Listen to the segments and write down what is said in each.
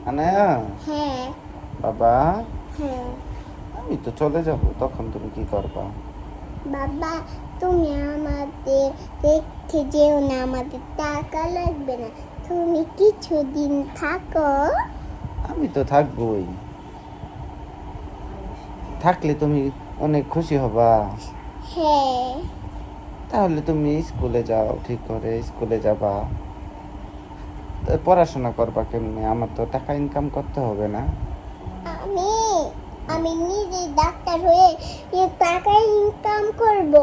আনায়া, হ্যাঁ বাবা হ্যাঁ আমি তো চলে যাব, তখন তুমি কি করবা? বাবা, তুমি আমাদের দেখতে যেও না, আমাদের টাকা লাগবে না, তুমি কিছুদিন থাকো। আমি তো থাকবোই, থাকলে তুমি অনেক খুশি হবা। হ্যাঁ তাহলে তুমি স্কুলে যাও, ঠিক করে স্কুলে যাবা। তো পড়াশোনা করবা কেমনে? আমার তো টাকা ইনকাম করতে হবে না? আমি আমি নিজে ডাক্তার হয়ে টাকা ইনকাম করব,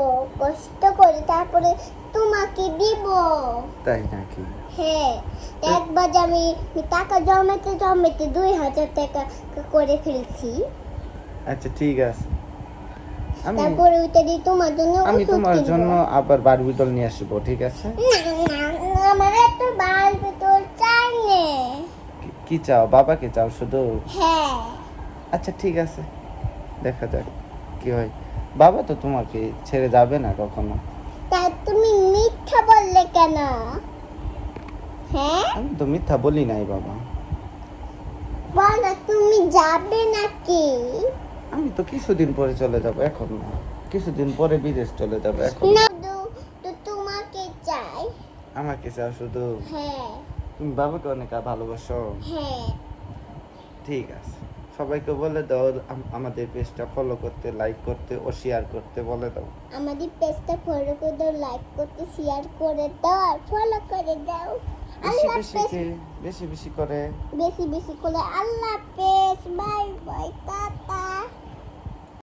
কষ্ট করে, তারপরে তোমাকে দিব। তাই নাকি? হ্যাঁ, তো একবার যে আমি টাকা জমাতে জমাতে 2,000 টাকা করে ফেলছি। আচ্ছা ঠিক আছে, আমি তারপরে ওইটা দিয়ে তোমার জন্য আমি ওষুধ তোমার কিনবো। জন্য আবার বারবি ডল নিয়ে আসবো, ঠিক আছে? আমার এত বাল পেতর চাই নে। কি চাও? বাবাকে চাও শুধু? হ্যাঁ, আচ্ছা ঠিক আছে, দেখা যাক কি হয়। বাবা তো তোমাকে ছেড়ে যাবে না কখনো। তা তুমি মিথ্যা বললে কেন? হ্যাঁ, আমি তো মিথ্যা বলি নাই বাবা। বলো তুমি যাবে নাকি? আমি তো কিছুদিন পরে চলে যাব, এখন না। কিছুদিন পরে বিদেশ চলে যাব, এখন না, না। তো তোমাকে চাই। আমাকে চাও শুধু? হ্যাঁ তুমি বাবাকে অনেক ভালোবাসো? হ্যাঁ, ঠিক আছে, সবাইকে বলে দাও আমাদের পেজটা ফলো করতে, লাইক করতে ও শেয়ার করতে বলে দাও। আমাদের পেজটা ফলো করে দাও, লাইক করতে, শেয়ার করে দাও আর ফলো করে দাও। বেশি আল্লাহ বেশি হাফেজ। বেশি বেশি করে। বেশি বেশি করে। আল্লাহ হাফেজ, বাই বাই, টাটা।